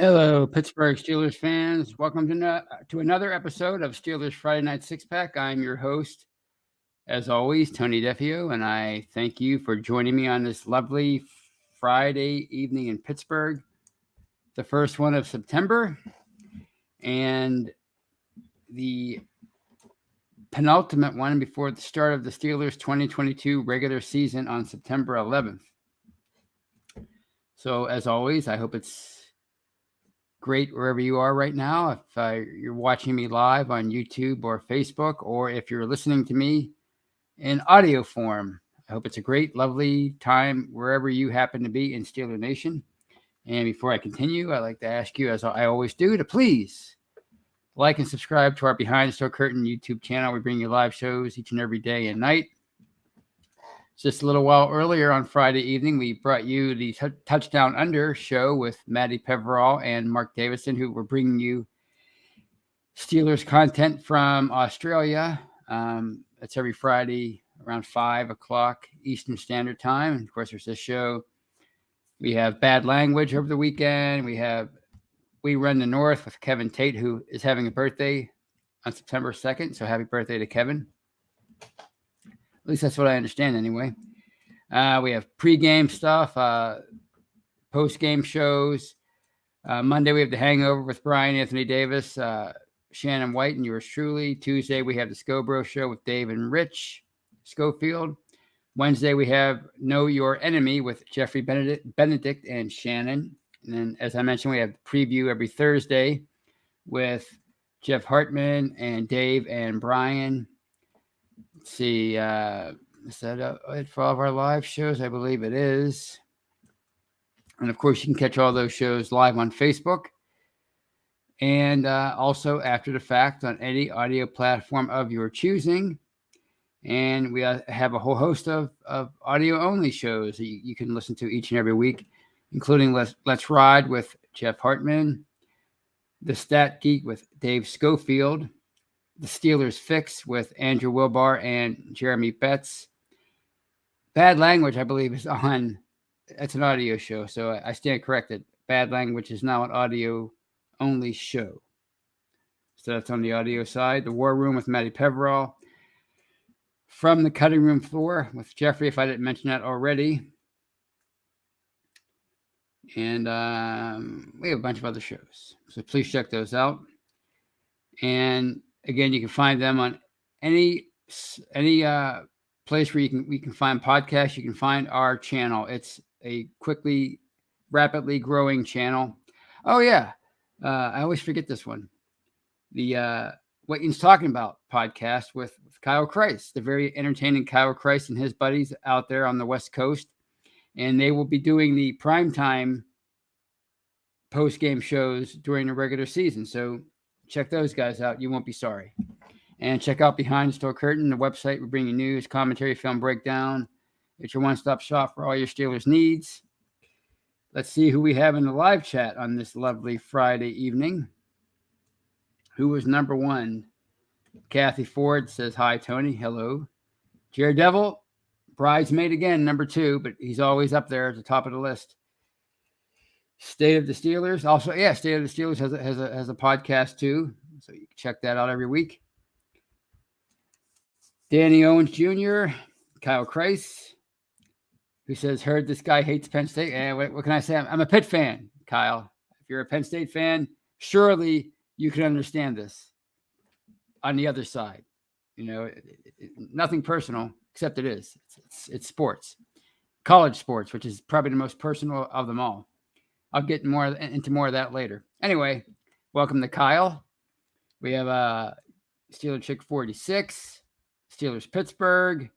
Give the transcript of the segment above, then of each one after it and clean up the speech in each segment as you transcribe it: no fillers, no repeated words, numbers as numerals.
Hello, Pittsburgh Steelers fans. Welcome to another episode of Steelers Friday Night Six Pack. I'm your host, as always, Tony Defio, and I thank you for joining me on this lovely Friday evening in Pittsburgh, the first one of September, and the penultimate one before the start of the Steelers 2022 regular season on September 11th. So, as always, I hope it's great wherever you are right now. If you're watching me live on YouTube or Facebook, or if you're listening to me in audio form, I hope it's a great, lovely time wherever you happen to be in Steeler Nation. And before I continue, I'd like to ask you, as I always do, to please like and subscribe to our Behind the Steel Curtain YouTube channel. We bring you live shows each and every day and night. Just a little while earlier on Friday evening, we brought you the Touchdown Under show with Maddie Peverall and Mark Davison, who were bringing you Steelers content from Australia. That's every Friday around 5 o'clock Eastern Standard Time. And of course, there's this show. We have Bad Language over the weekend. We Run the North with Kevin Tate, who is having a birthday on September 2nd. So happy birthday to Kevin. At least that's what I understand anyway. We have pregame stuff, postgame shows. Monday, we have The Hangover with Brian Anthony Davis, Shannon White, and yours truly. Tuesday, we have The Scobro Show with Dave and Rich Schofield. Wednesday, we have Know Your Enemy with Jeffrey Benedict and Shannon. And then, as I mentioned, we have the preview every Thursday with Jeff Hartman and Dave and Brian. Let's see, is that it for all of our live shows? I believe it is. And of course, you can catch all those shows live on Facebook and also after the fact on any audio platform of your choosing. And we have a whole host of audio-only shows that you can listen to each and every week, including Let's Ride with Jeff Hartman, The Stat Geek with Dave Schofield, The Steelers Fix with Andrew Wilbar and Jeremy Betts. Bad Language, I believe, is on. It's an audio show, so I stand corrected. Bad Language is now an audio-only show. So that's on the audio side. The War Room with Maddie Peverall. From the Cutting Room Floor with Jeffrey, if I didn't mention that already. And we have a bunch of other shows. So please check those out. And again, you can find them on any place where we can find podcasts. You can find our channel. It's a rapidly growing channel. Oh yeah, I always forget this one. The What He's Talking About podcast with Kyle Kreis, the very entertaining Kyle Kreis and his buddies out there on the West Coast, and they will be doing the primetime post-game shows during the regular season. So check those guys out. You won't be sorry. And check out Behind the Steel Curtain, the website. We bring you news, commentary, film breakdown. It's your one-stop shop for all your Steelers needs. Let's see who we have in the live chat on this lovely Friday evening. Who was number one? Kathy Ford says, hi, Tony. Hello. Jared Devil, bridesmaid again, number 2, but he's always up there at the top of the list. State of the Steelers. Also, yeah, State of the Steelers has a podcast too. So you can check that out every week. Danny Owens Jr., Kyle Kreis, who says, heard this guy hates Penn State. And what can I say? I'm a Pitt fan, Kyle. If you're a Penn State fan, surely you can understand this. On the other side, nothing personal, except it is. It's sports. College sports, which is probably the most personal of them all. I'll get into more of that later. Anyway, welcome to Kyle. We have Steeler Chick 46, Steelers Pittsburgh,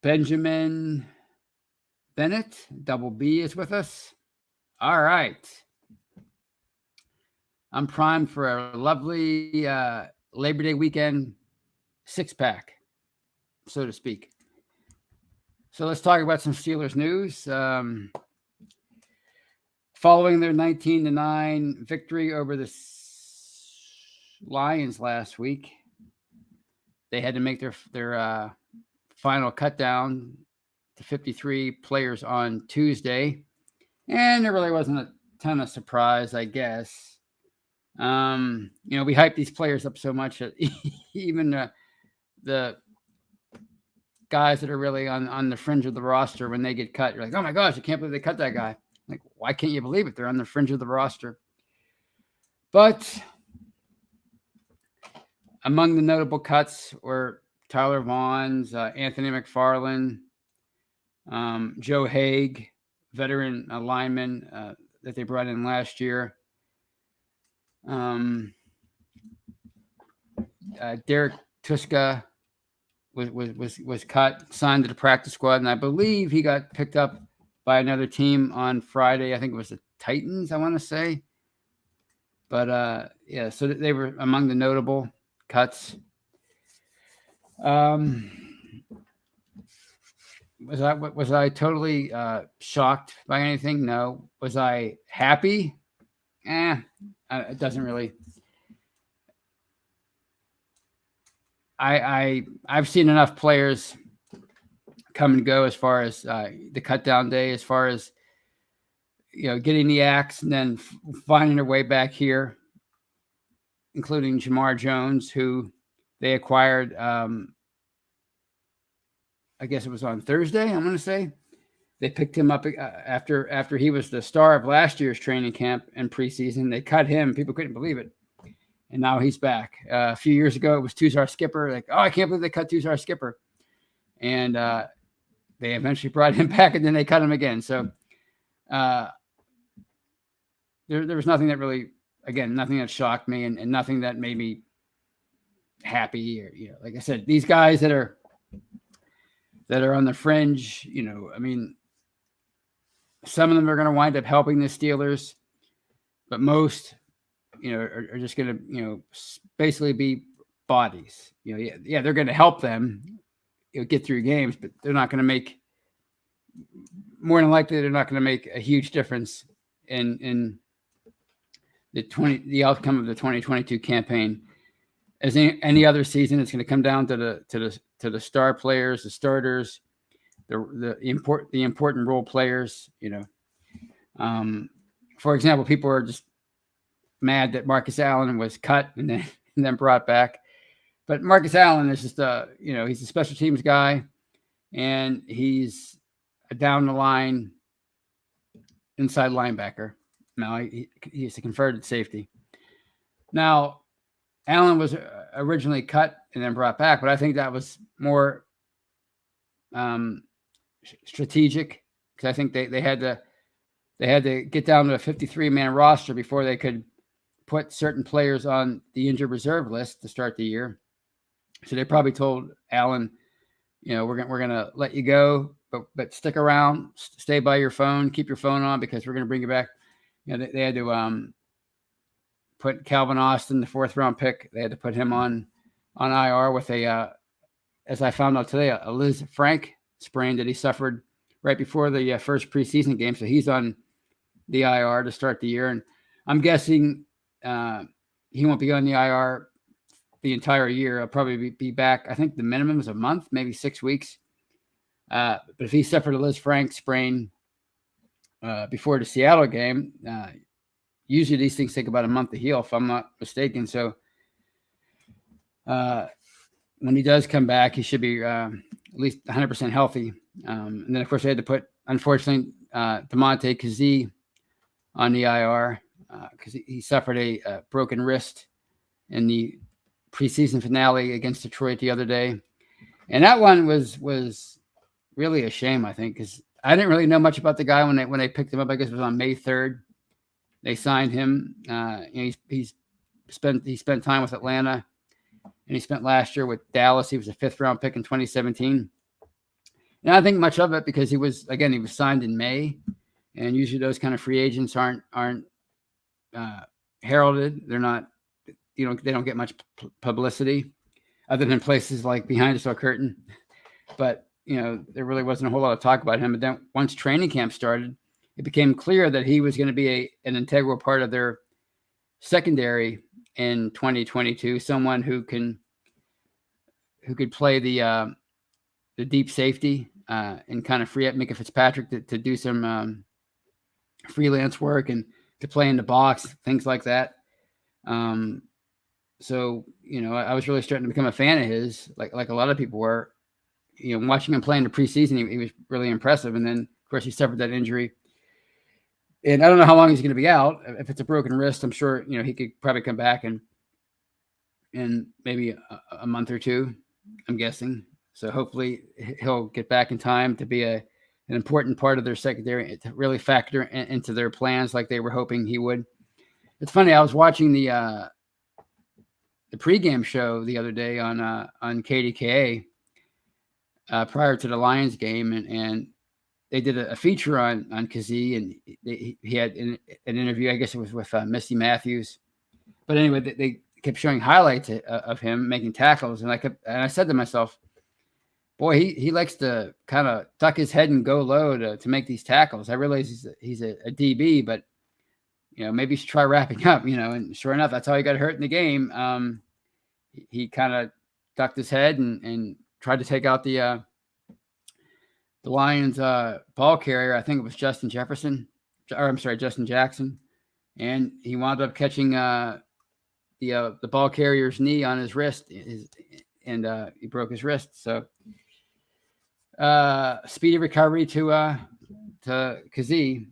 Benjamin Bennett, Double B is with us. All right. I'm primed for a lovely Labor Day weekend six-pack, so to speak. So let's talk about some Steelers news. Following their 19-9 victory over the Lions last week, they had to make their final cut down to 53 players on Tuesday, and there really wasn't a ton of surprise, I guess. We hype these players up so much that even the guys that are really on the fringe of the roster, when they get cut, you're like, oh my gosh, I can't believe they cut that guy. Like, why can't you believe it? They're on the fringe of the roster. But among the notable cuts were Tyler Vaughn's, Anthony McFarland, Joe Haig, veteran lineman that they brought in last year. Derek Tuska was cut, signed to the practice squad, and I believe he got picked up by another team on Friday. I think it was the Titans, I want to say. But yeah, so they were among the notable cuts. Was I totally shocked by anything? No. Was I happy? It doesn't really. I've seen enough players come and go as far as the cut down day, as far as getting the axe and then finding their way back here, including Jamar Jones, who they acquired. I guess it was on Thursday. I'm going to say they picked him up after he was the star of last year's training camp and preseason. They cut him. People couldn't believe it. And now he's back. A few years ago, it was Tuzar Skipper. Like, oh, I can't believe they cut Tuzar Skipper. And they eventually brought him back, and then they cut him again. So there was nothing that really, again, nothing that shocked me and nothing that made me happy. Or, like I said, these guys that are on the fringe, I mean, some of them are going to wind up helping the Steelers, but most are just going to, basically be bodies. They're going to help them get through games, but they're not going to make, more than likely, they're not going to make a huge difference in the outcome of the 2022 campaign. As any other season, it's going to come down to the star players, the starters, the important role players. For example, people are just mad that Marcus Allen was cut and then brought back. But Marcus Allen is just he's a special teams guy, and he's a down the line inside linebacker. Now he's a converted safety. Now Allen was originally cut and then brought back, but I think that was more strategic, because I think they had to get down to a 53-man roster before they could put certain players on the injured reserve list to start the year. So they probably told Allen, we're gonna let you go, but stick around, stay by your phone, keep your phone on, because we're gonna bring you back. They had to put Calvin Austin, the 4th-round pick. They had to put him on IR with as I found out today, a Liz Frank sprain that he suffered right before the first preseason game. So he's on the IR to start the year, and I'm guessing he won't be on the IR the entire year. He'll probably be back. I think the minimum is a month, maybe 6 weeks. But if he suffered a Liz Frank sprain before the Seattle game, usually these things take about a month to heal, if I'm not mistaken. So when he does come back, he should be at least 100% healthy. And then, of course, they had to put, unfortunately, DeMonte Kazee on the IR because he suffered a broken wrist in the preseason finale against Detroit the other day. And that one was really a shame, I think, because I didn't really know much about the guy when they picked him up. I guess it was on May 3rd. They signed him. He spent time with Atlanta, and he spent last year with Dallas. He was a 5th-round pick in 2017. And I think much of it because he was signed in May, and usually those kind of free agents aren't heralded. They're not, they don't get much publicity other than places like behind the steel curtain. But there really wasn't a whole lot of talk about him. But then once training camp started, it became clear that he was going to be an integral part of their secondary in 2022. Someone who could play the deep safety and kind of free up Micah Fitzpatrick to do some freelance work and to play in the box, things like that. So I was really starting to become a fan of his, like a lot of people were. Watching him play in the preseason, he was really impressive. And then, of course, he suffered that injury. And I don't know how long he's going to be out. If it's a broken wrist, I'm sure he could probably come back in maybe a month or two, I'm guessing. So hopefully he'll get back in time to be an important part of their secondary, to really factor into their plans like they were hoping he would. It's funny, I was watching the pregame show the other day on KDKA prior to the Lions game, and they did a feature on Kazee, and he had an interview. I guess it was with Misty Matthews. But anyway, they kept showing highlights of him making tackles, and I said to myself, boy, he likes to kind of tuck his head and go low to make these tackles. I realize he's a DB, but maybe you should try wrapping up. And sure enough, that's how he got hurt in the game. He kind of ducked his head and tried to take out the Lions ball carrier. I think it was Justin Jackson, and he wound up catching the ball carrier's knee on his wrist, and he broke his wrist. So speedy recovery to Kazee.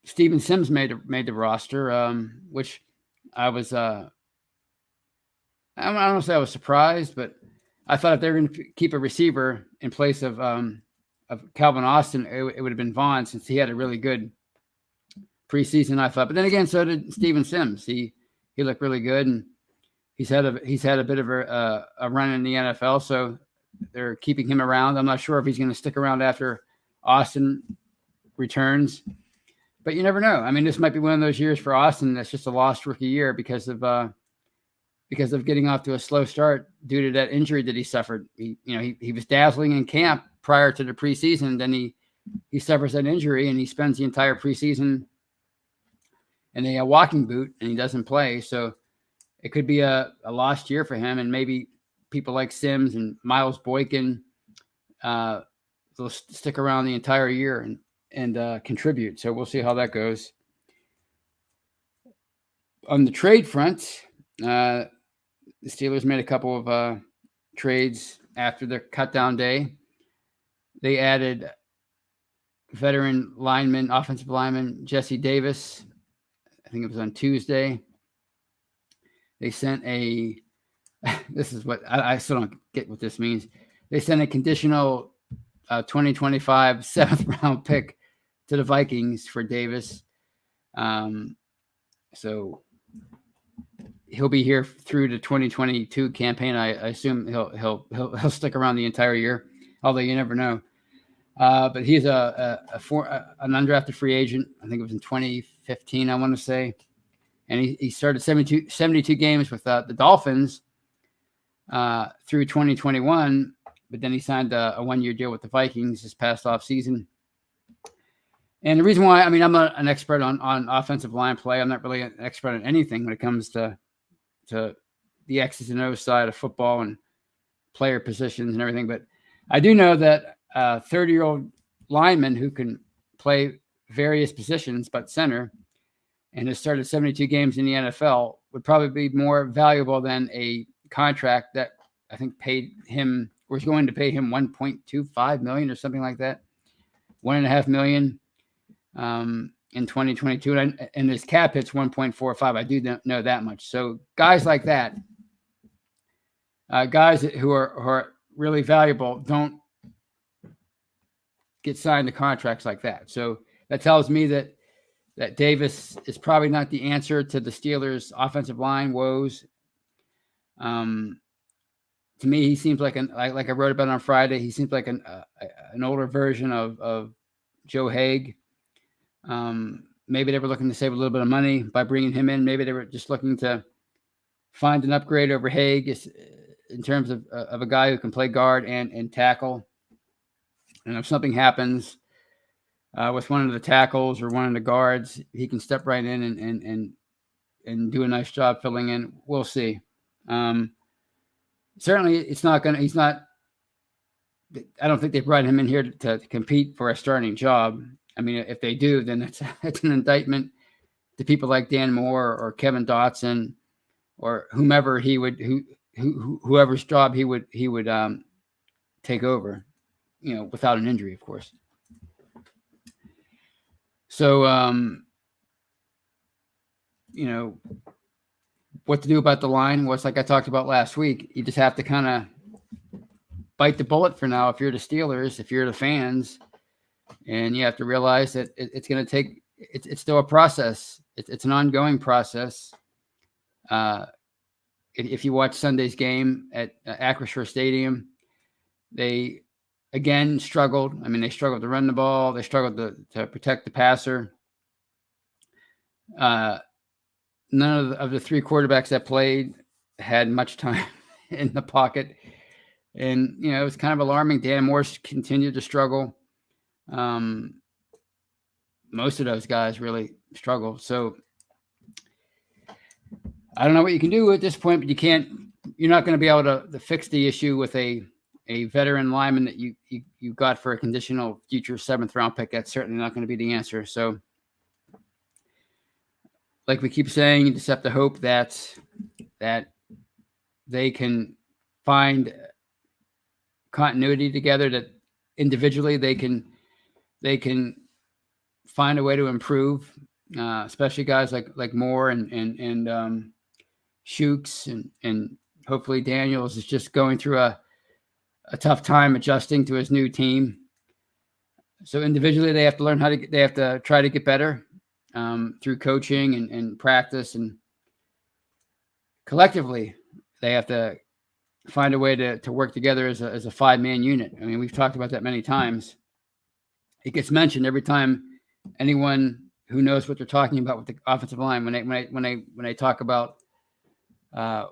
Steven Sims made the roster, which I was I don't want to say I was surprised, but I thought if they were going to keep a receiver in place of Calvin Austin, it would have been Vaughn, since he had a really good preseason, I thought. But then again, so did Steven Sims. He looked really good, and he's had a bit of a run in the NFL, so they're keeping him around. I'm not sure if he's going to stick around after Austin returns, but you never know. I mean, this might be one of those years for Austin that's just a lost rookie year because of getting off to a slow start due to that injury that he suffered. He was dazzling in camp prior to the preseason. Then he suffers that injury, and he spends the entire preseason in a walking boot, and he doesn't play. So it could be a lost year for him, and maybe people like Sims and Miles Boykin will stick around the entire year and contribute. So we'll see how that goes. On the trade front, the Steelers made a couple of trades after their cutdown day. They added veteran offensive lineman Jesse Davis. I think it was on Tuesday. They sent this is what I still don't get what this means. They sent a conditional 2025 7th-round pick to the Vikings for Davis. So he'll be here through the 2022 campaign. I assume he'll stick around the entire year, although you never know. But he's an undrafted free agent. I think it was in 2015, I want to say. And he started 72 games with the Dolphins through 2021, but then he signed a one-year deal with the Vikings this past offseason. And the reason why, I'm not an expert on offensive line play. I'm not really an expert on anything when it comes to the X's and O's side of football and player positions and everything. But I do know that 30-year-old lineman who can play various positions but center and has started 72 games in the NFL would probably be more valuable than a contract that I think was going to pay him $1.25 million or something like that, $1.5 million in 2022, and his cap hit's 1.45. I do know that much. So guys like that, guys who are really valuable, don't get signed to contracts like that. So that tells me that Davis is probably not the answer to the Steelers' offensive line woes. To me, he seems like like I wrote about on Friday. He seems like an older version of Joe Haig. Maybe they were looking to save a little bit of money by bringing him in. Maybe they were just looking to find an upgrade over Haig in terms of a guy who can play guard and tackle. And if something happens with one of the tackles or one of the guards, he can step right in and do a nice job filling in. We'll see. Certainly, he's not I don't think they brought him in here to compete for a starting job. I mean, if they do, then it's an indictment to people like Dan Moore or Kevin Dotson or whomever whoever's job he would take over, without an injury, of course. So, what to do about the line? Well, it's like I talked about last week. You just have to kind of bite the bullet for now if you're the Steelers, if you're the fans, and you have to realize that it's going to take – it's still a process. It's an ongoing process. If you watch Sunday's game at Acrisure Stadium, they, again, struggled. I mean, they struggled to run the ball. They struggled to protect the passer. None of the three quarterbacks that played had much time in the pocket. And, it was kind of alarming. Dan Morse continued to struggle. Most of those guys really struggle. So I don't know what you can do at this point, but you're not going to be able to fix the issue with a veteran lineman that you got for a conditional future 7th round pick. That's certainly not going to be the answer. So, like we keep saying, you just have to hope that they can find continuity together, that individually they can find a way to improve, especially guys like Moore and Shooks and hopefully Daniels is just going through a tough time adjusting to his new team. So individually they have to learn they have to try to get better through coaching and practice, and collectively they have to find a way to work together as a 5-man unit. I mean, we've talked about that many times. It gets mentioned every time anyone who knows what they're talking about with the offensive line, when they talk about the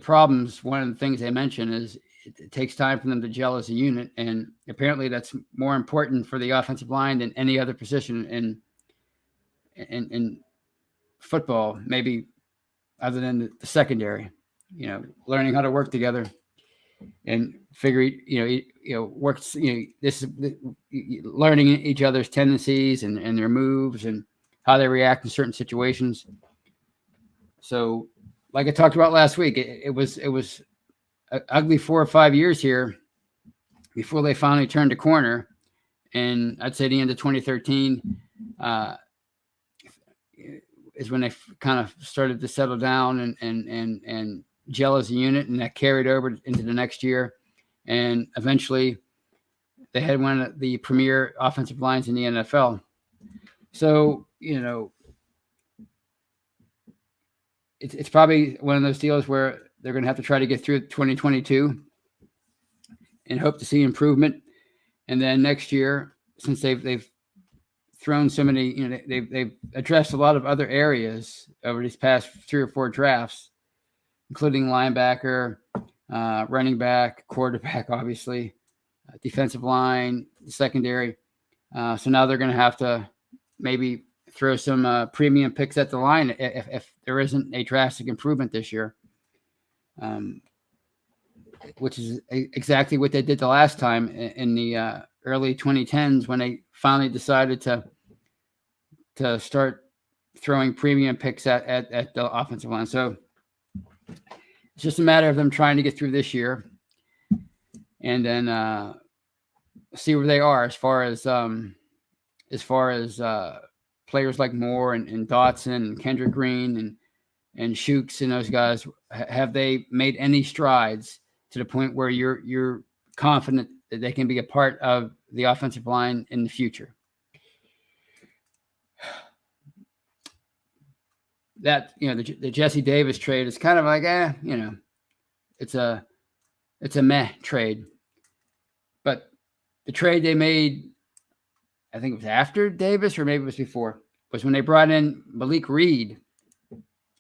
problems, one of the things they mention is it takes time for them to gel as a unit, and apparently that's more important for the offensive line than any other position in football, maybe other than the secondary. Learning how to work together and figure, works. This is learning each other's tendencies and their moves and how they react in certain situations. So, like I talked about last week, it was an ugly 4 or 5 years here before they finally turned a corner. And I'd say the end of 2013 is when they kind of started to settle down and gel as a unit, and that carried over into the next year. And eventually they had one of the premier offensive lines in the NFL. So, it's probably one of those deals where they're going to have to try to get through 2022 and hope to see improvement. And then next year, since they've thrown so many, they've addressed a lot of other areas over these past 3 or 4 drafts, including linebacker, running back, quarterback, obviously, defensive line, secondary. So now they're going to have to maybe throw some premium picks at the line if there isn't a drastic improvement this year, which is exactly what they did the last time in the early 2010s when they finally decided to start throwing premium picks at the offensive line. So it's just a matter of them trying to get through this year and then see where they are as far as players like Moore and Dotson and Kendrick Green and Shooks and those guys. Have they made any strides to the point where you're confident that they can be a part of the offensive line in the future? That, the Jesse Davis trade is kind of like, it's a meh trade. But the trade they made, I think it was after Davis or maybe it was before, was when they brought in Malik Reed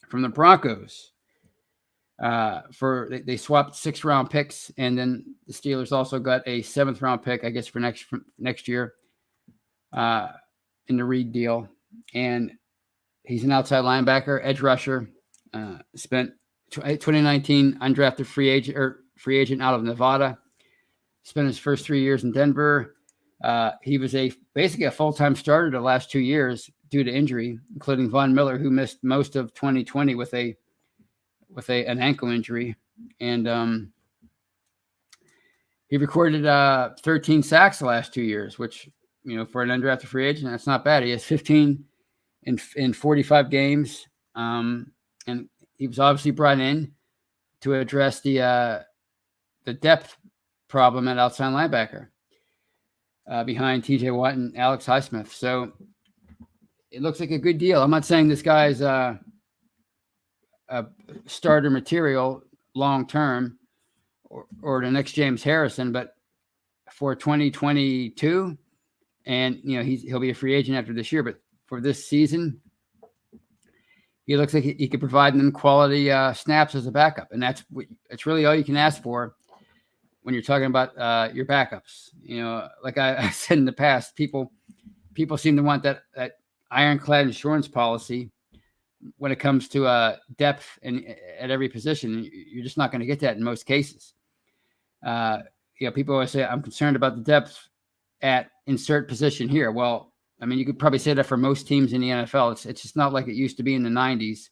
from the Broncos. They swapped 6th-round picks, and then the Steelers also got a 7th-round pick, I guess, for next year in the Reed deal. And he's an outside linebacker, edge rusher. Spent 2019 undrafted free agent out of Nevada. spent his first 3 years in Denver. He was basically a full-time starter the last 2 years due to injury, including Von Miller, who missed most of 2020 with an ankle injury. And he recorded 13 sacks the last 2 years, which, for an undrafted free agent, that's not bad. He has 15 in 45 games. And he was obviously brought in to address the depth problem at outside linebacker behind TJ Watt and Alex Highsmith. So it looks like a good deal. I'm not saying this guy's a starter material long term or the next James Harrison, but for 2022, and he'll be a free agent after this year, but for this season, he looks like he could provide them quality snaps as a backup, and that's really all you can ask for when you're talking about your backups. Like I said in the past, people seem to want that ironclad insurance policy when it comes to depth and at every position. You're just not going to get that in most cases. People always say, I'm concerned about the depth at insert position here. Well, I mean, you could probably say that for most teams in the NFL. It's just not like it used to be in the 90s.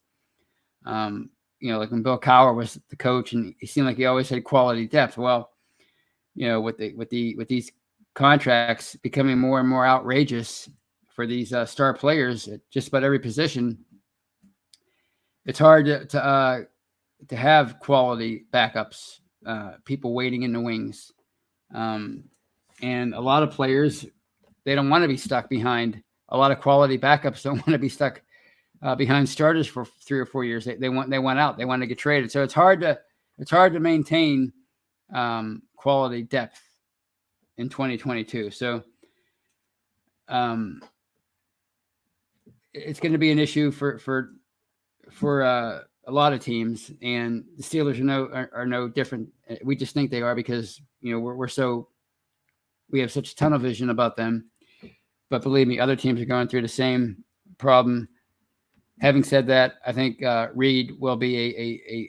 Like when Bill Cowher was the coach, and he seemed like he always had quality depth. Well, with these contracts becoming more and more outrageous for these star players at just about every position, it's hard to have quality backups, people waiting in the wings. And a lot of players, they don't want to be stuck behind. A lot of quality backups don't want to be stuck behind starters for 3 or 4 years. They want out. They want to get traded. So it's hard to maintain quality depth in 2022. So it's going to be an issue for a lot of teams, and the Steelers are no different. We just think they are because we have such tunnel vision about them. But believe me, other teams are going through the same problem. Having said that, I think Reed will be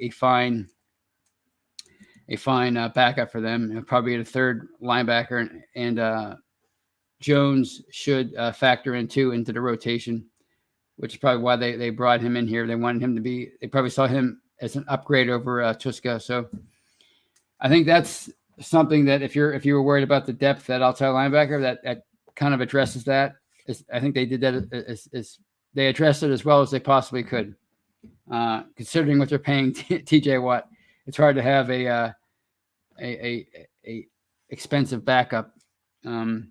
a fine backup for them. He'll probably be the third linebacker, and Jones should factor into the rotation, which is probably why they brought him in here. They wanted him to be. They probably saw him as an upgrade over Tuska. So I think that's something that if you were worried about the depth at outside linebacker, that kind of addresses that. I think they did that they addressed it as well as they possibly could, considering what they're paying TJ Watt. It's hard to have a expensive backup. And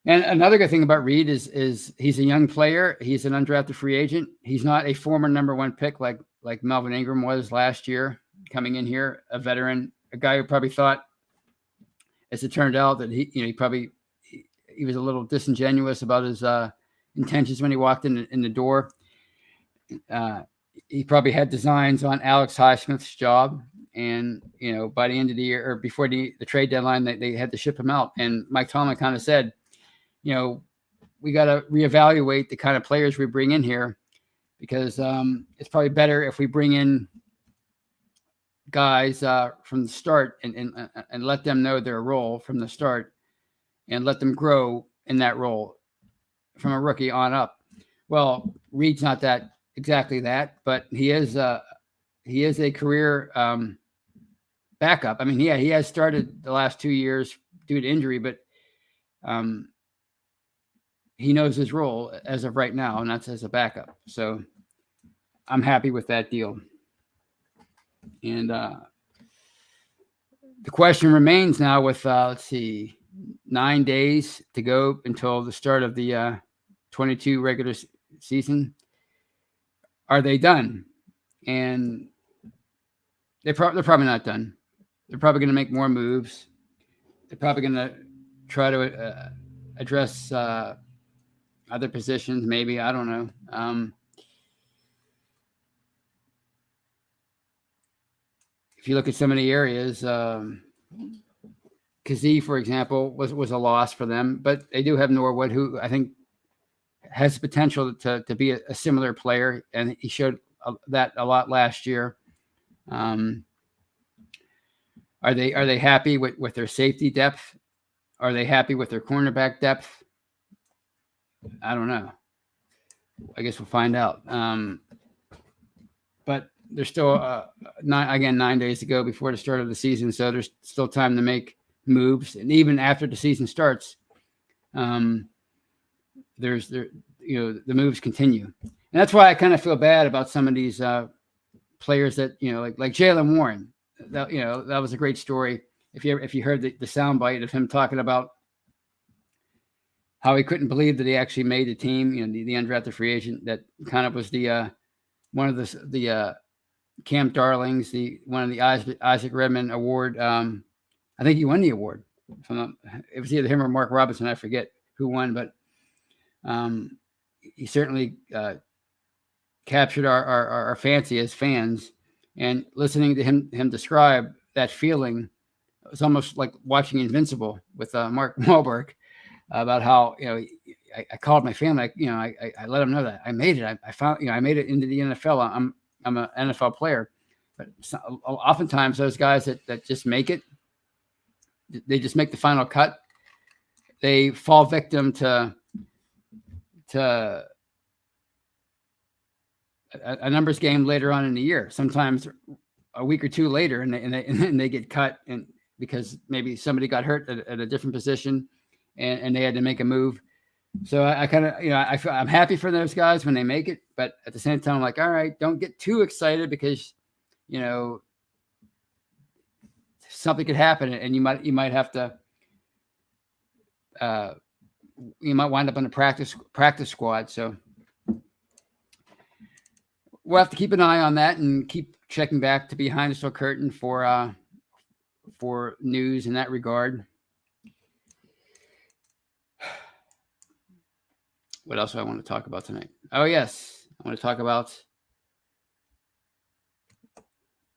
another good thing about Reed is he's a young player. He's an undrafted free agent. He's not a former number 1 pick like Melvin Ingram was last year coming in here, a veteran, a guy who probably thought, as it turned out, that he was a little disingenuous about his intentions when he walked in the door. He probably had designs on Alex Highsmith's job, and by the end of the year or before the trade deadline, they had to ship him out. And Mike Tomlin kind of said, we got to reevaluate the kind of players we bring in here, because it's probably better if we bring in guys from the start and let them know their role from the start and let them grow in that role from a rookie on up. Well, Reed's not exactly that, but he is a career backup. I mean, he has started the last 2 years due to injury, but he knows his role as of right now, and that's as a backup. So I'm happy with that deal. And the question remains now with, 9 days to go until the start of the 22 regular season. Are they done? And they're probably not done. They're probably going to make more moves. They're probably going to try to address other positions, maybe. I don't know. If you look at some of the areas, Kazee, for example, was a loss for them, but they do have Norwood, who I think has potential to be a similar player, and he showed that a lot last year. Are they happy with their safety depth? Are they happy with their cornerback depth? I don't know. I guess we'll find out. But there's still 9 days to go before the start of the season, so there's still time to make moves. And even after the season starts, the moves continue, and that's why I kind of feel bad about some of these players that like Jaylen Warren. That was a great story. If you heard the soundbite of him talking about how he couldn't believe that he actually made the team, the undrafted free agent, that kind of was the one of the Camp Darlings, one of the Isaac Redman Award. I think he won the award. It was either him or Mark Robinson. I forget who won, but he certainly captured our fancy as fans. And listening to him describe that feeling, it was almost like watching Invincible with Mark Wahlberg, about how I called my family. I let them know that I made it. I found I made it into the NFL. I'm an NFL player, but oftentimes those guys that just make it, they just make the final cut. They fall victim to a numbers game later on in the year. Sometimes a week or two later, and they get cut, and because maybe somebody got hurt at a different position, and they had to make a move. So I kind of, I'm happy for those guys when they make it, but at the same time, I'm like, all right, don't get too excited because, something could happen, and you might have to, you might wind up on the practice squad. So we'll have to keep an eye on that and keep checking back to behind the steel curtain for news in that regard. What else do I want to talk about tonight? Oh, yes. I want to talk about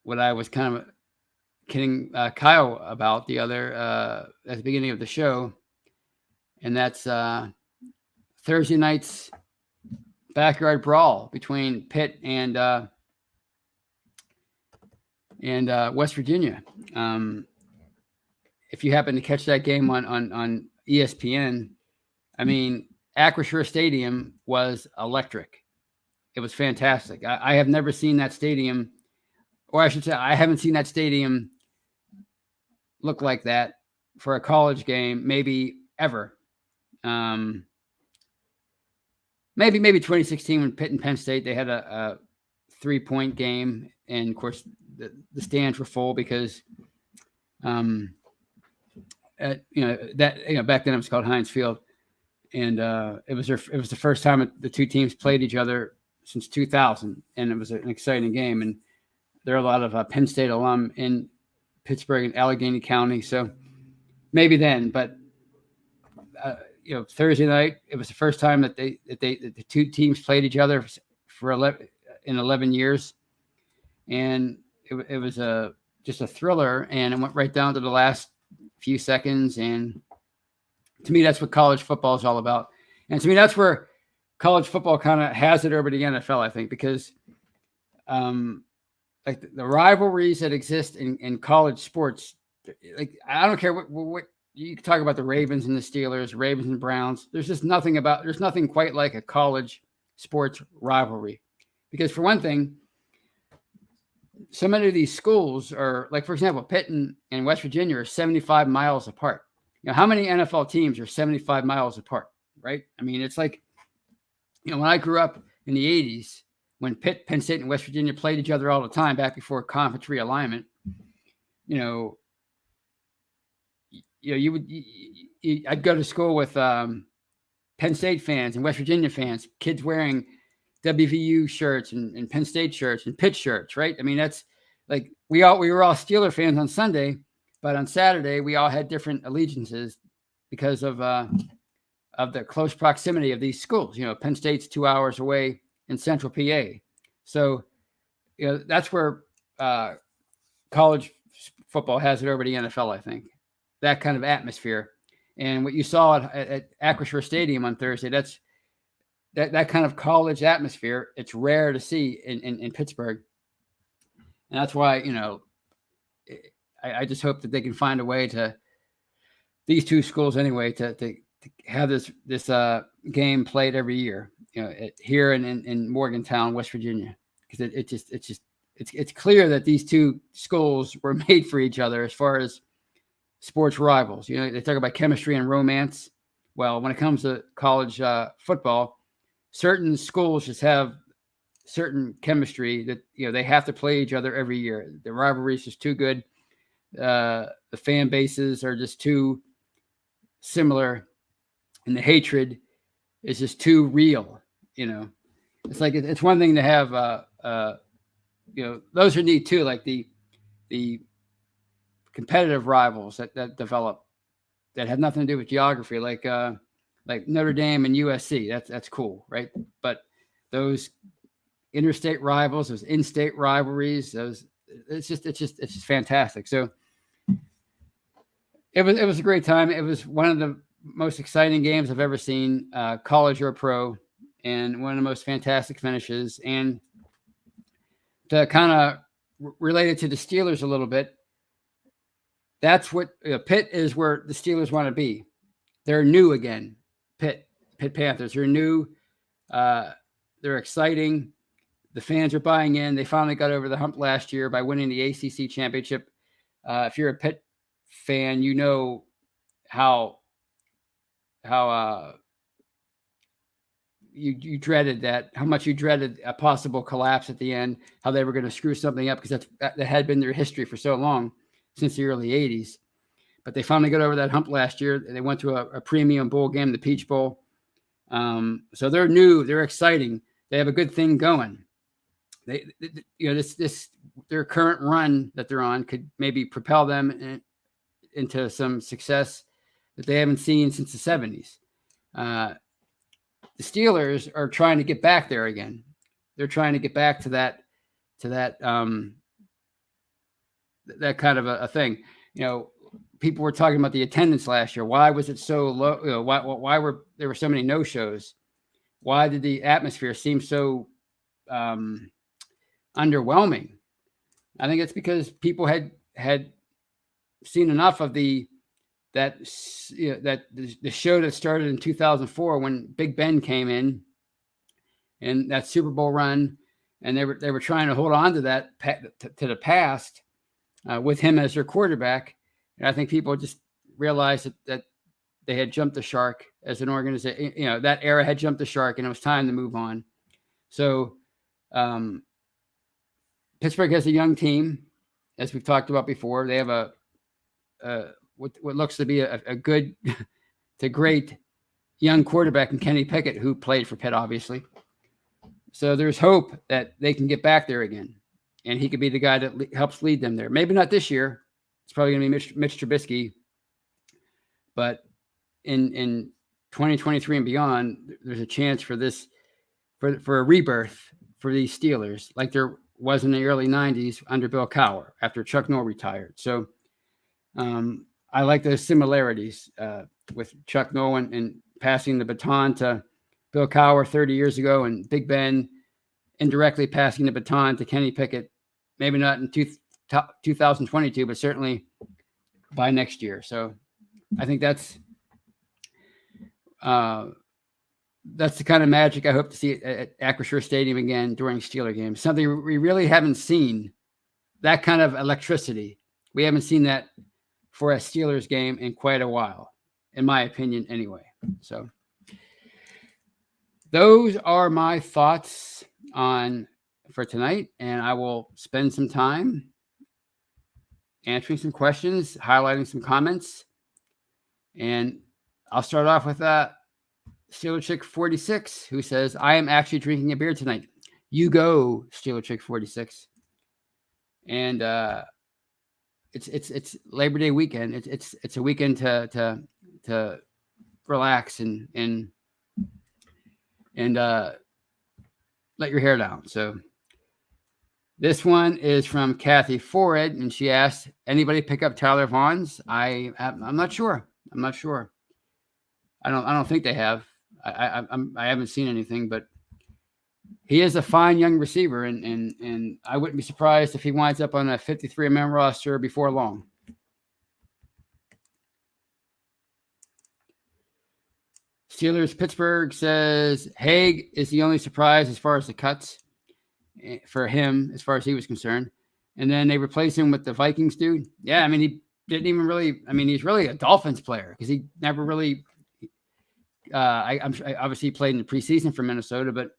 what I was kind of kidding Kyle about at the beginning of the show, and that's Thursday night's backyard brawl between Pitt and West Virginia. If you happen to catch that game on ESPN, I mean, Acrisure Stadium was electric. It was fantastic. I have never seen that stadium, or I should say, I haven't seen that stadium look like that for a college game, maybe ever. Maybe 2016 when Pitt and Penn State, they had a 3-point game, and of course the stands were full because back then it was called Heinz Field. And it was the first time the two teams played each other since 2000, and it was an exciting game. And there are a lot of Penn State alum in Pittsburgh and Allegheny County, so maybe then. But Thursday night, it was the first time that the two teams played each other for 11 years, and it was just a thriller, and it went right down to the last few seconds. And to me, that's what college football is all about. And to me, that's where college football kind of has it over the NFL, I think, because like the rivalries that exist in college sports, like I don't care what you can talk about, the Ravens and the Steelers, Ravens and Browns. There's nothing quite like a college sports rivalry. Because for one thing, so many of these schools are, like, for example, Pitt and West Virginia are 75 miles apart. How many NFL teams are 75 miles apart, right? I mean, it's like, when I grew up in the 80s, when Pitt, Penn State, and West Virginia played each other all the time back before conference realignment, I'd go to school with Penn State fans and West Virginia fans, kids wearing WVU shirts and Penn State shirts and Pitt shirts, right? I mean, that's like we were all Steeler fans on Sunday, but on Saturday we all had different allegiances because of the close proximity of these schools. Penn State's 2 hours away in Central PA, so that's where college football has it over the NFL. I think that kind of atmosphere, and what you saw at Acrisure Stadium on Thursday, that's that kind of college atmosphere. It's rare to see in Pittsburgh, and that's why I just hope that they can find a way to these two schools anyway to have this game played every year. Here in Morgantown, West Virginia, because it's clear that these two schools were made for each other as far as sports rivals. They talk about chemistry and romance. Well, when it comes to college football, certain schools just have certain chemistry that they have to play each other every year. The rivalry is just too good. The fan bases are just too similar, and the hatred is just too real. It's like it's one thing to have those are neat too, like the competitive rivals that develop that have nothing to do with geography, like Notre Dame and USC. That's cool, right? But those interstate rivals, those in-state rivalries, it's just fantastic. So it was a great time. It was one of the most exciting games I've ever seen, college or pro, and one of the most fantastic finishes. And to kind of relate it to the Steelers a little bit, that's what Pitt is, where the Steelers want to be. They're new again. Pitt Panthers are new. They're exciting. The fans are buying in. They finally got over the hump last year by winning the ACC championship. If you're a Pitt fan, you know how you dreaded that, how much you dreaded a possible collapse at the end, how they were going to screw something up, because that had been their history for so long, since the early 80s. But they finally got over that hump last year. They went to a premium bowl game, the Peach Bowl. So they're new. They're exciting. They have a good thing going. Their current run that they're on could maybe propel them into some success that they haven't seen since the 70s. The Steelers are trying to get back there again. They're trying to get back to that kind of a thing. People were talking about the attendance last year. Why was it so low? Why were there so many no-shows? Why did the atmosphere seem so underwhelming? I think it's because people had seen enough of the show that started in 2004 when Big Ben came in and that Super Bowl run, and they were trying to hold on to that to the past with him as their quarterback. And I think people just realized that they had jumped the shark as an organization. That era had jumped the shark, and it was time to move on. So Pittsburgh has a young team, as we've talked about before. They have what looks to be a good to great young quarterback in Kenny Pickett, who played for Pitt, obviously. So there's hope that they can get back there again, and he could be the guy that helps lead them there. Maybe not this year. It's probably going to be Mitch Trubisky, but in 2023 and beyond, there's a chance for this for a rebirth for these Steelers, like there was in the early 90s under Bill Cowher after Chuck Noll retired. So I like those similarities with Chuck Noll and passing the baton to Bill Cowher 30 years ago, and Big Ben indirectly passing the baton to Kenny Pickett, maybe not in 2022, but certainly by next year. So I think that's the kind of magic I hope to see at Acrisure Stadium again during Steeler games. Something we really haven't seen, that kind of electricity. We haven't seen that for a Steelers game in quite a while, in my opinion, anyway. So those are my thoughts for tonight, and I will spend some time answering some questions, highlighting some comments, and I'll start off with Steeler Chick 46, who says, "I am actually drinking a beer tonight." You go, Steeler Chick 46, and it's Labor Day weekend. It's a weekend to relax and let your hair down. So this one is from Kathy Forred, and she asked, "Anybody pick up Tyler Vaughn's?" I'm not sure. I don't think they have. I haven't seen anything, but he is a fine young receiver, and I wouldn't be surprised if he winds up on a 53-man roster before long. Steelers Pittsburgh says Haig is the only surprise as far as the cuts for him, as far as he was concerned. And then they replace him with the Vikings dude. Yeah, I mean, he didn't even really. I mean, he's really a Dolphins player because he never really. I'm obviously he played in the preseason for Minnesota,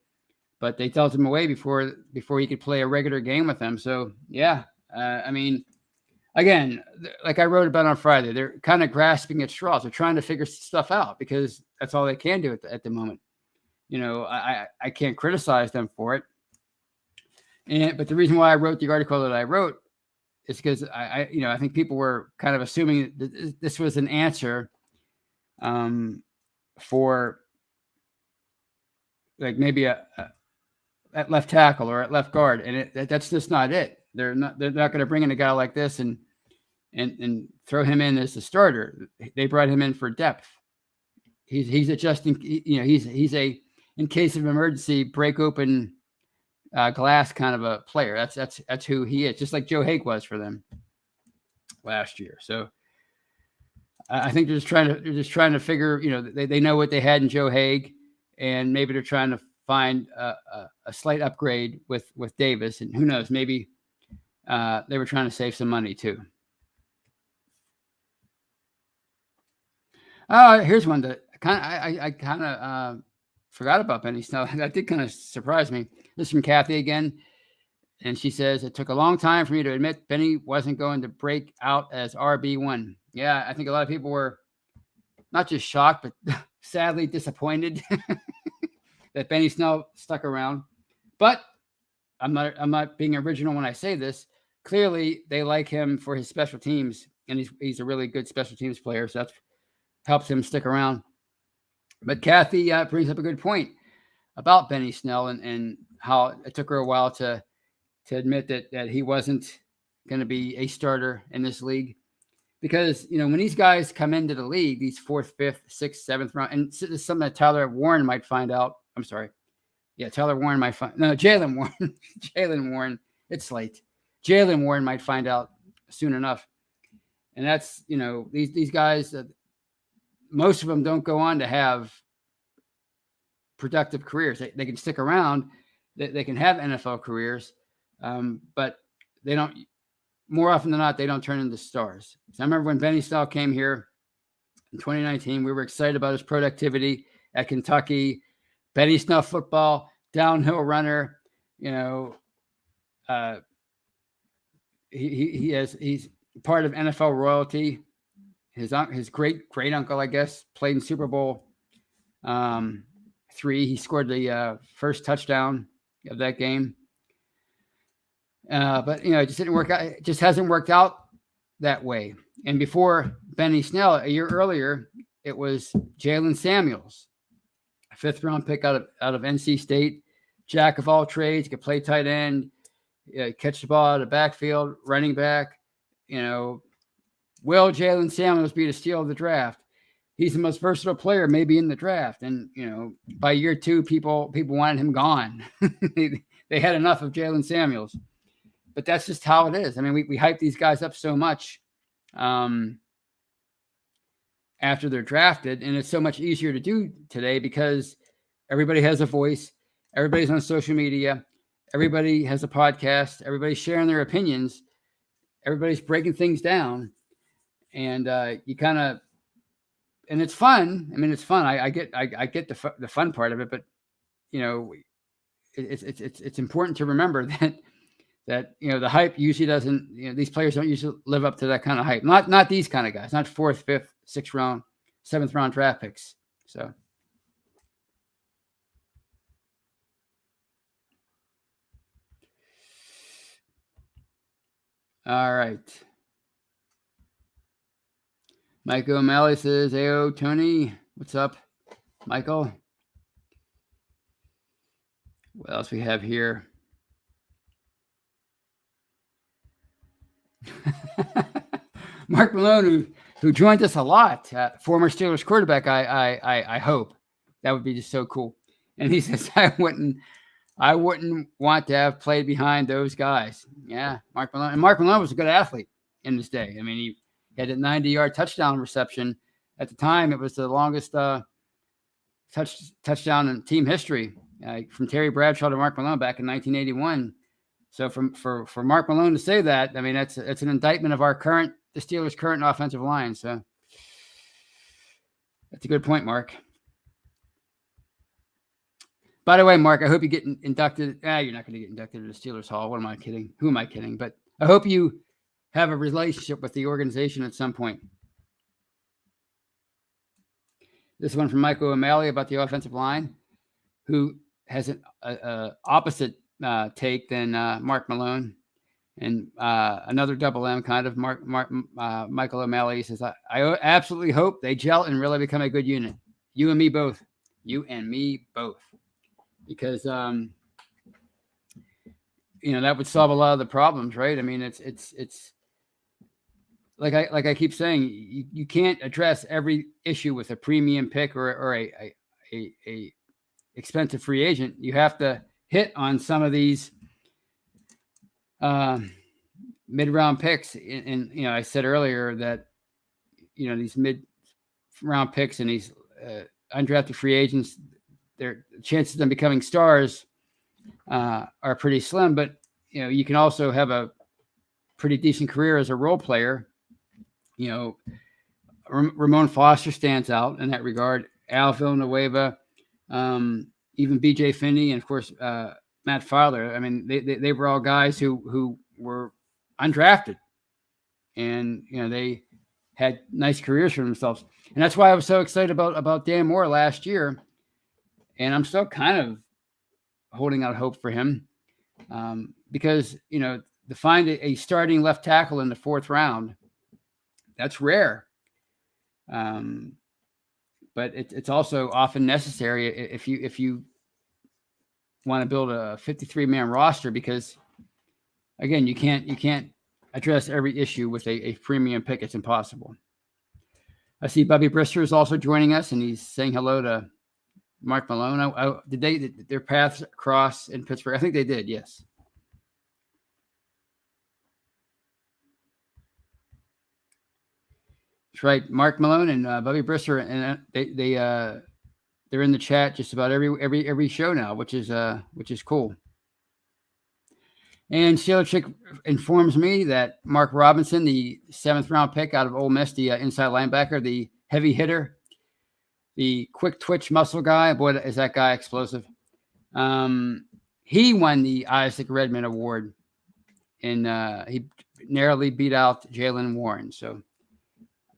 but they dealt him away before he could play a regular game with them. So yeah, I mean, again, like I wrote about on Friday, they're kind of grasping at straws. They're trying to figure stuff out because that's all they can do at the moment. You know, I can't criticize them for it. But the reason why I wrote the article that I wrote is because I think people were kind of assuming that this was an answer for like maybe at left tackle or at left guard, and that's just not it. They're not going to bring in a guy like this and throw him in as the starter. They brought him in for depth. He's adjusting. You know, he's a in case of emergency break open glass kind of a player. That's who he is. Just like Joe Haig was for them last year. So I think they're just trying to figure. You know, they know what they had in Joe Haig, and maybe they're trying to find a slight upgrade with Davis, and who knows, maybe they were trying to save some money too. Here's one that I kind of forgot about Benny Snell. That did kind of surprise me. This is from Kathy again, and she says, it took a long time for me to admit Benny wasn't going to break out as RB1. Yeah, I think a lot of people were not just shocked, but sadly disappointed that Benny Snell stuck around. But I'm not being original when I say this. Clearly, they like him for his special teams, and he's a really good special teams player, so that helps him stick around. But Kathy brings up a good point about Benny Snell and how it took her a while to admit that he wasn't going to be a starter in this league. Because, you know, when these guys come into the league, these 4th, 5th, 6th, 7th round, and this is something that Tyler Warren might find out. I'm sorry. Yeah, Tyler Warren might find – no, Jalen Warren. Jalen Warren. It's late. Jalen Warren might find out soon enough. And that's, you know, these guys, most of them don't go on to have productive careers. They can stick around. They can have NFL careers, but they don't – more often than not, they don't turn into stars. So I remember when Benny Snell came here in 2019, we were excited about his productivity at Kentucky. Benny Snell football, downhill runner, you know, he's part of NFL royalty. His great uncle, I guess, played in Super Bowl 3. He scored the first touchdown of that game. But, you know, it just didn't work out. It just hasn't worked out that way. And before Benny Snell, a year earlier, it was Jalen Samuels, a 5th round pick out of NC State, jack of all trades, could play tight end, catch the ball out of the backfield, running back. You know, will Jalen Samuels be the steal of the draft? He's the most versatile player maybe in the draft. And, you know, by year 2, people wanted him gone. They had enough of Jalen Samuels. But that's just how it is. I mean, we hype these guys up so much after they're drafted, and it's so much easier to do today because everybody has a voice, everybody's on social media, everybody has a podcast, everybody's sharing their opinions, everybody's breaking things down, and you kind of, and it's fun. I mean, it's fun. I get the fun part of it, but you know, it's important to remember that, you know, the hype usually doesn't, you know, these players don't usually live up to that kind of hype. Not these kind of guys, not 4th, 5th, 6th round, 7th round draft picks. So. All right. Michael O'Malley says, "Ayo, Tony, what's up, Michael?" What else we have here? Mark Malone, who joined us a lot, former Steelers quarterback. I hope that would be just so cool. And he says, I wouldn't want to have played behind those guys. Yeah, Mark Malone. And Mark Malone was a good athlete in his day. I mean, he had a 90-yard touchdown reception. At the time, it was the longest touchdown in team history, from Terry Bradshaw to Mark Malone back in 1981. So for Mark Malone to say that, I mean, it's an indictment of the Steelers' current offensive line. So that's a good point, Mark. By the way, Mark, I hope you get inducted. You're not going to get inducted to the Steelers Hall. What am I kidding? Who am I kidding? But I hope you have a relationship with the organization at some point. This one from Michael O'Malley about the offensive line, who has an opposite take than Mark Malone. And another double M kind of Michael O'Malley says, I absolutely hope they gel and really become a good unit. You and me both. Because, that would solve a lot of the problems, right? I mean, it's like I keep saying, you can't address every issue with a premium pick or a expensive free agent. You have to hit on some of these mid-round picks. And I said earlier that, these mid-round picks and these undrafted free agents, their chances of them becoming stars are pretty slim. But, you can also have a pretty decent career as a role player. Ramon Foster stands out in that regard. Al Villanueva, even B.J. Finney, and, of course, Matt Fowler. I mean, they were all guys who were undrafted, and they had nice careers for themselves. And that's why I was so excited about Dan Moore last year, and I'm still kind of holding out hope for him, because to find a starting left tackle in the 4th round, that's rare. But it's also often necessary if you want to build a 53-man roster, because again, you can't address every issue with a premium pick. It's impossible. I see Bubby Brister is also joining us, and he's saying hello to Mark Malone. Did their paths cross in Pittsburgh? I think they did. Yes. That's right. Mark Malone and Bubby Brister, and they're in the chat just about every show now, which is cool. And Sheila Chick informs me that Mark Robinson, the 7th round pick out of Ole Miss, the inside linebacker, the heavy hitter, the quick twitch muscle guy. Boy, is that guy explosive. He won the Isaac Redman Award, and he narrowly beat out Jaylen Warren. So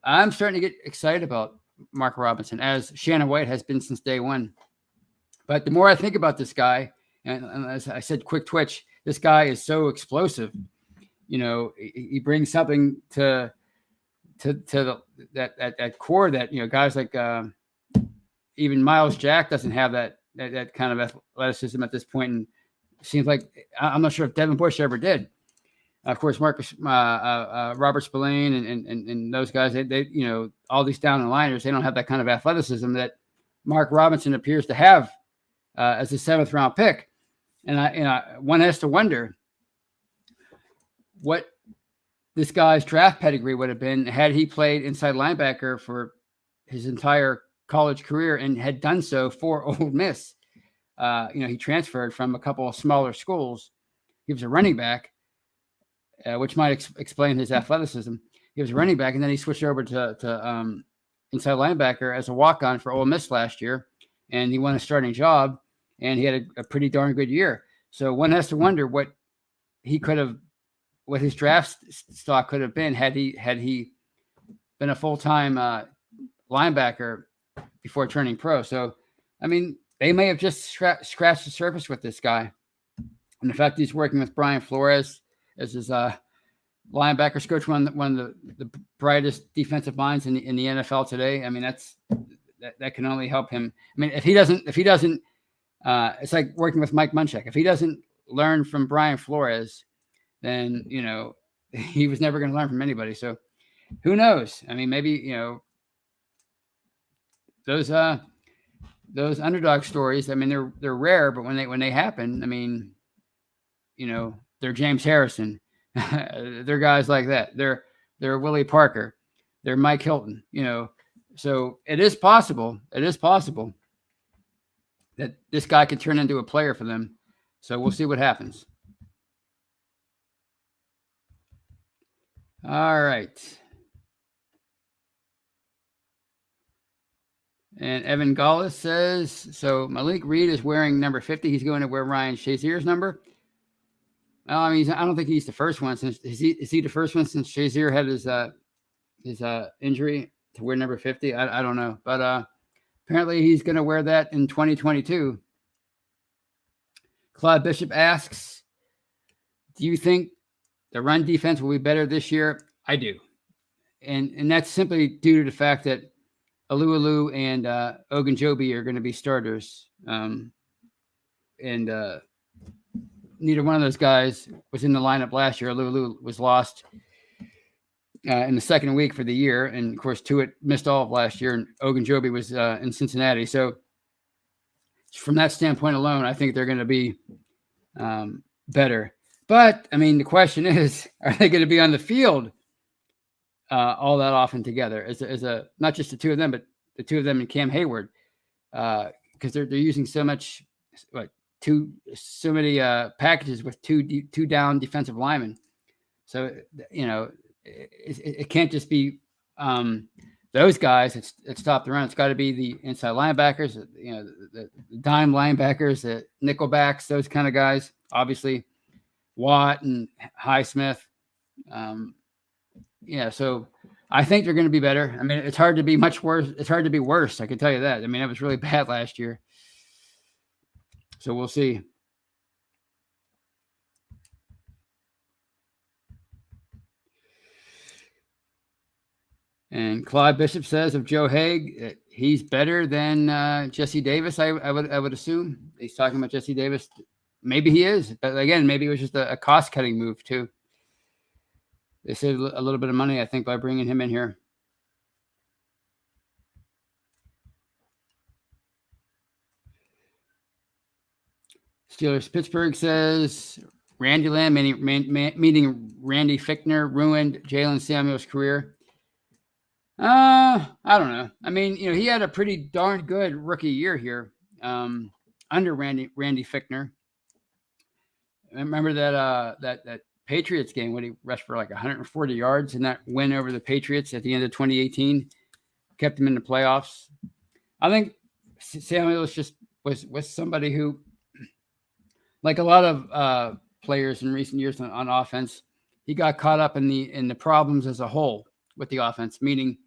I'm starting to get excited about Mark Robinson, as Shannon White has been since day one. But the more I think about this guy, and as I said, quick twitch, this guy is so explosive. He brings something to that core that, guys like even Miles Jack doesn't have that kind of athleticism at this point. And it seems like, I'm not sure if Devin Bush ever did. Of course, Robert Spillane and those guys, they all these down and liners, they don't have that kind of athleticism that Mark Robinson appears to have as a 7th round pick. And one has to wonder what this guy's draft pedigree would have been had he played inside linebacker for his entire college career and had done so for Ole Miss. He transferred from a couple of smaller schools. He was a running back, which might explain his athleticism. He was a running back, and then he switched over to inside linebacker as a walk-on for Ole Miss last year, and he won a starting job, and he had a pretty darn good year. So one has to wonder what his draft stock could have been had he been a full-time linebacker before turning pro. So, I mean, they may have just scratched the surface with this guy. And the fact he's working with Brian Flores as his linebackers coach, one of the brightest defensive minds in the NFL today. I mean, that can only help him. I mean, if he doesn't, it's like working with Mike Munchak. If he doesn't learn from Brian Flores, then he was never going to learn from anybody. So who knows? I mean, maybe those underdog stories. I mean, they're rare, but when they happen, I mean, they're James Harrison. They're guys like that. They're Willie Parker. They're Mike Hilton. So it is possible. It is possible that this guy could turn into a player for them. So we'll see what happens. All right. And Evan Gallus says, so Malik Reed is wearing number 50. He's going to wear Ryan Shazier's number. Well, I mean, I don't think he's the first one. Since is he the first one since Shazier had his injury to wear number 50? I don't know, but apparently he's going to wear that in 2022. Claude Bishop asks, do you think the run defense will be better this year? I do, and that's simply due to the fact that Alualu and Ogunjobi are going to be starters, and neither one of those guys was in the lineup last year. Alualu was lost in the second week for the year, and of course Tuitt missed all of last year, and Ogunjobi was in Cincinnati. So from that standpoint alone, I think they're going to be better. But I mean, the question is, are they going to be on the field all that often together? As a not just the two of them, but the two of them and Cam Hayward, because they're using so much, so many packages with two down defensive linemen. So it can't just be those guys that stop the run. It's got to be the inside linebackers, the dime linebackers, the nickelbacks, those kind of guys. Obviously, Watt and Highsmith. So I think they're going to be better. I mean, it's hard to be much worse. It's hard to be worse. I can tell you that. I mean, it was really bad last year. So we'll see. And Claude Bishop says of Joe Haig, he's better than Jesse Davis. I would assume he's talking about Jesse Davis. Maybe he is, but again, maybe it was just a cost cutting move too. They saved a little bit of money, I think, by bringing him in here. Steelers Pittsburgh says Randy Lamb meeting Randy Fichtner ruined Jalen Samuels' career. I don't know. I mean, he had a pretty darn good rookie year here under Randy Fichtner. Remember that Patriots game when he rushed for like 140 yards and that win over the Patriots at the end of 2018 kept him in the playoffs. I think Samuels just was somebody who, like a lot of players in recent years on offense, he got caught up in the problems as a whole with the offense, meaning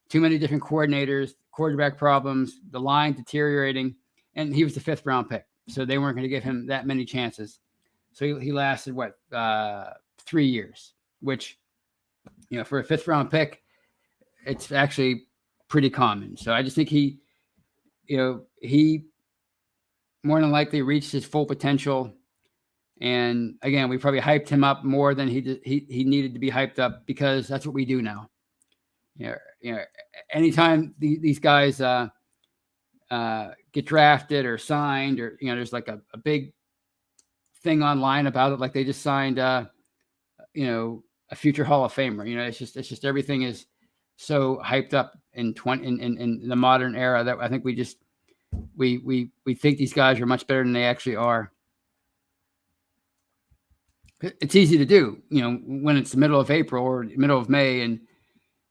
too many different coordinators, quarterback problems, the line deteriorating, and he was the 5th round pick, so they weren't going to give him that many chances. So he lasted 3 years, which for a 5th round pick, it's actually pretty common. So I just think he more than likely reached his full potential. And again, we probably hyped him up more than he needed to be hyped up, because that's what we do now. Anytime these guys get drafted or signed, or there's like a big thing online about it, like they just signed a future Hall of Famer. It's just everything is so hyped up in the modern era that I think we think these guys are much better than they actually are. It's easy to do, when it's the middle of April or middle of May,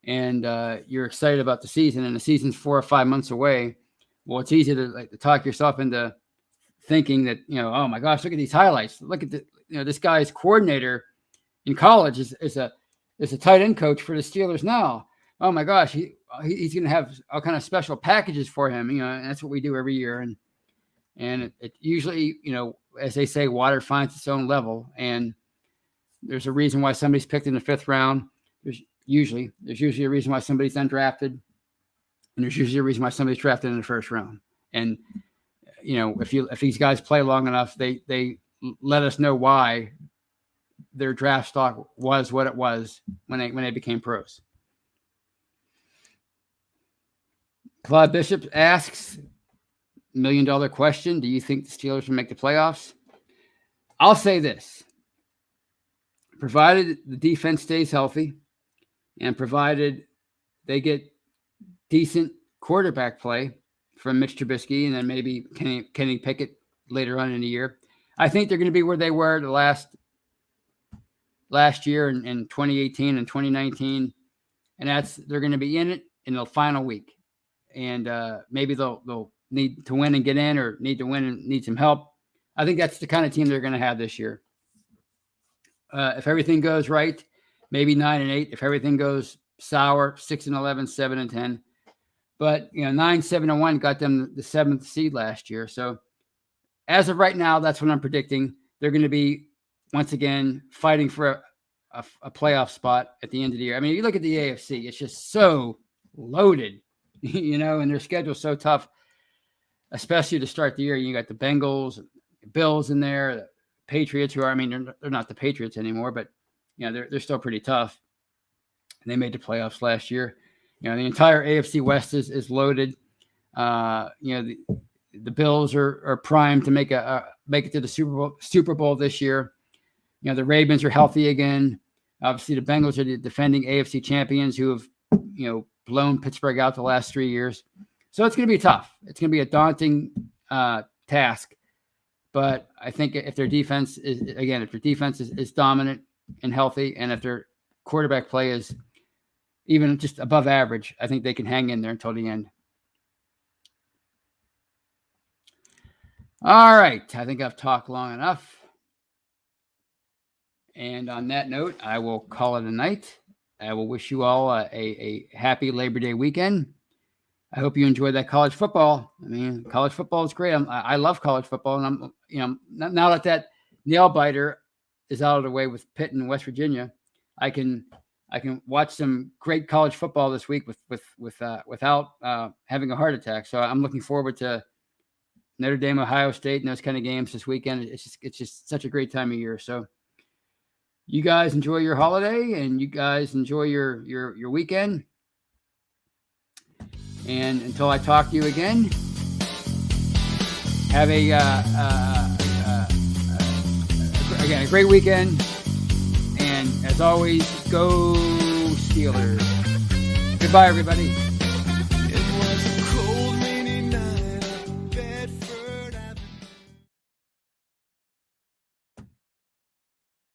and you're excited about the season, and the season's 4 or 5 months away. Well, it's easy to talk yourself into thinking that, oh my gosh, look at these highlights. Look at this guy's coordinator in college is a tight end coach for the Steelers now. Oh my gosh, he's going to have all kind of special packages for him, and that's what we do every year. And it usually, as they say, water finds its own level, and there's a reason why somebody's picked in the 5th round. There's usually a reason why somebody's undrafted, and there's usually a reason why somebody's drafted in the 1st round. And if these guys play long enough, they let us know why their draft stock was what it was when they became pros. Claude Bishop asks, $1 million question: do you think the Steelers will make the playoffs? I'll say this: provided the defense stays healthy, and provided they get decent quarterback play, from Mitch Trubisky, and then maybe Kenny Pickett later on in the year. I think they're going to be where they were the last year in 2018 and 2019, and they're going to be in it in the final week, and maybe they'll need to win and get in, or need to win and need some help. I think that's the kind of team they're going to have this year. If everything goes right, maybe 9-8. If everything goes sour, 6-11, 7-10. But 9-7-1 got them the 7th seed last year. So as of right now, that's what I'm predicting. They're going to be once again fighting for a playoff spot at the end of the year. I mean, you look at the AFC; it's just so loaded, and their schedule's so tough, especially to start the year. You got the Bengals, Bills in there, the Patriots, who are, I mean, they're not the Patriots anymore, but they're still pretty tough. And they made the playoffs last year. The entire AFC West is loaded. The Bills are primed to make it to the Super Bowl this year. The Ravens are healthy again. Obviously, the Bengals are the defending AFC champions who have blown Pittsburgh out the last 3 years. So it's going to be tough. It's going to be a daunting task. But I think if their defense is dominant and healthy, and if their quarterback play is even just above average, I think they can hang in there until the end. All right. I think I've talked long enough. And on that note, I will call it a night. I will wish you all a happy Labor Day weekend. I hope you enjoyed that college football. I mean, college football is great. I love college football, and now that nail biter is out of the way with Pitt and West Virginia, I can watch some great college football this week without having a heart attack. So I'm looking forward to Notre Dame, Ohio State, and those kind of games this weekend. It's just such a great time of year. So you guys enjoy your holiday, and you guys enjoy your weekend. And until I talk to you again, have a great weekend. And as always, go Steelers. Goodbye, everybody. It was a cold